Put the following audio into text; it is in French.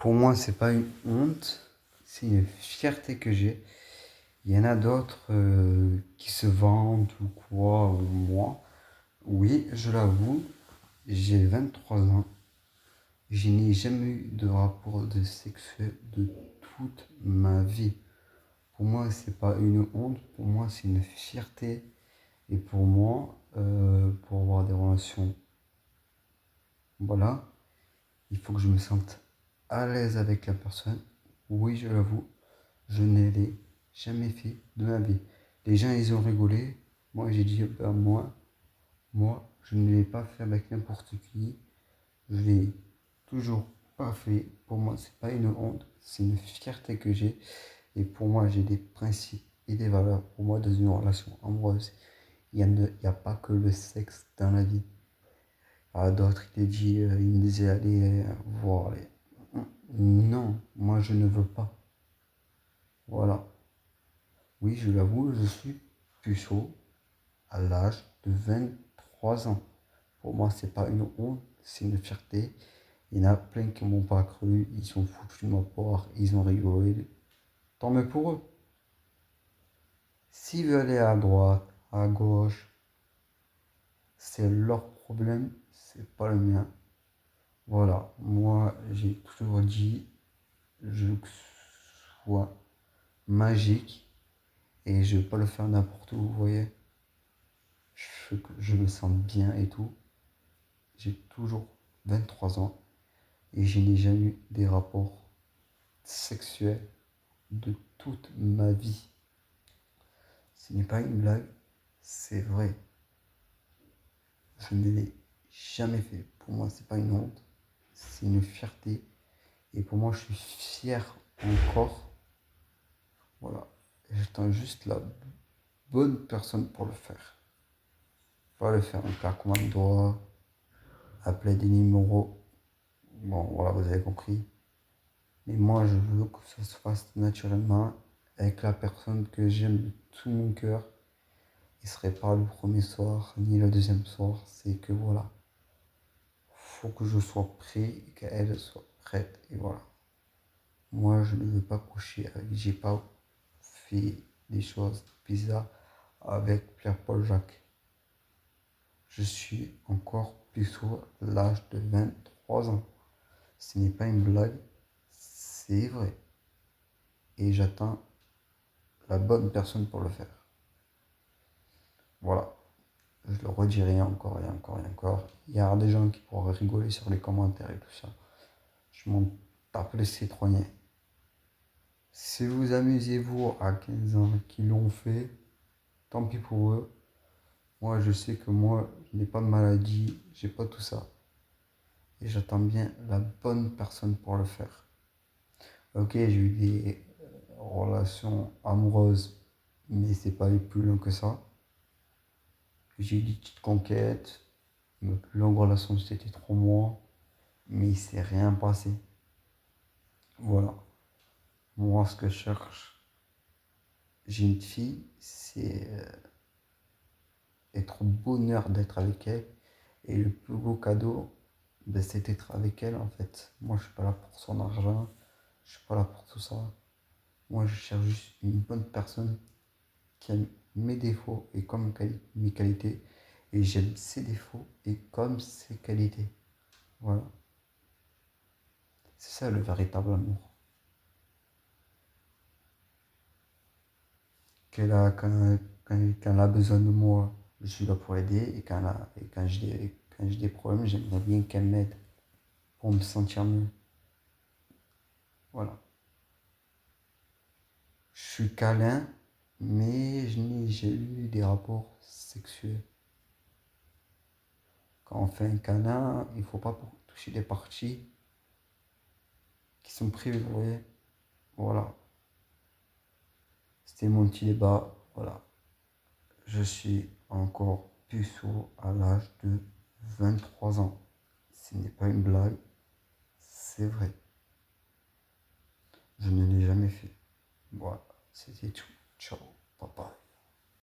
Pour moi, c'est pas une honte, c'est une fierté que j'ai. Il y en a d'autres qui se vantent ou quoi, ou moi. Oui, je l'avoue, j'ai 23 ans. Je n'ai jamais eu de rapport de sexuel de toute ma vie. Pour moi, c'est pas une honte, pour moi, c'est une fierté. Et pour moi, pour avoir des relations, voilà, il faut que je me sente à l'aise avec la personne. Oui, je l'avoue, je ne l'ai jamais fait de ma vie. Les gens, ils ont rigolé. Moi, j'ai dit, ben, moi, je ne l'ai pas fait avec n'importe qui. Je l'ai toujours pas fait. Pour moi, c'est pas une honte, c'est une fierté que j'ai. Et pour moi, j'ai des principes et des valeurs. Pour moi, dans une relation amoureuse, il y a pas que le sexe dans la vie. À d'autres, il me disait, allez voir les... Non, moi, je ne veux pas. Voilà. Oui, je l'avoue, je suis puceau à l'âge de 23 ans. Pour moi, c'est pas une honte, c'est une fierté. Il y en a plein qui m'ont pas cru, ils sont foutus de ma part, ils ont rigolé. Tant mieux pour eux. S'ils veulent aller à droite, à gauche, c'est leur problème, c'est pas le mien. Voilà, moi j'ai toujours dit, je veux que ce soit magique et je veux pas le faire n'importe où, vous voyez. Je veux que je me sente bien et tout. J'ai toujours 23 ans et je n'ai jamais eu des rapports sexuels de toute ma vie. Ce n'est pas une blague, c'est vrai. Je ne l'ai jamais fait. Pour moi, c'est pas une honte, c'est une fierté. Et pour moi, je suis fier encore. Voilà. J'attends juste la bonne personne pour le faire. Pas le faire en claquement de doigts, appeler des numéros. Bon, voilà, vous avez compris. Mais moi, je veux que ça se fasse naturellement avec la personne que j'aime de tout mon cœur. Il ne serait pas le premier soir, ni le deuxième soir. C'est que voilà. Faut que je sois prêt et qu'elle soit prête. Et voilà. Moi, je ne veux pas coucher avec. J'ai pas fait des choses bizarres avec Pierre-Paul Jacques. Je suis encore puceau à l'âge de 23 ans. Ce n'est pas une blague, c'est vrai. Et j'attends la bonne personne pour le faire. Voilà. Je le redirai encore et encore et encore. Il y aura des gens qui pourraient rigoler sur les commentaires et tout ça. Je m'en tape les citronniers. Si vous amusez, vous, à 15 ans, qui l'ont fait, tant pis pour eux. Moi, je sais que moi, je n'ai pas de maladie, j'ai pas tout ça. Et j'attends bien la bonne personne pour le faire. Ok, j'ai eu des relations amoureuses, mais c'est pas aller plus loin que ça. J'ai eu des petites conquêtes. Ma plus longue relation, c'était 3 mois, mais il s'est rien passé. Voilà. Moi, ce que je cherche, j'ai une fille, c'est être au bonheur d'être avec elle. Et le plus beau cadeau, ben, c'est d'être avec elle en fait. Moi, je suis pas là pour son argent, je suis pas là pour tout ça. Moi, je cherche juste une bonne personne qui aime mes défauts et comme mes qualités. Et j'aime ses défauts et comme ses qualités. Voilà. C'est ça le véritable amour. Quand elle a besoin de moi, je suis là pour aider. Et quand j'ai des problèmes, j'aimerais bien qu'elle m'aide pour me sentir mieux. Voilà. Je suis câlin, mais je n'ai jamais eu des rapports sexuels. Quand on fait un câlin, il ne faut pas toucher des parties qui sont privées, vous voyez. Voilà. C'était mon petit débat. Voilà. Je suis encore puceau à l'âge de 23 ans. Ce n'est pas une blague, c'est vrai. Je ne l'ai jamais fait. Voilà, c'était tout. Ciao, papa.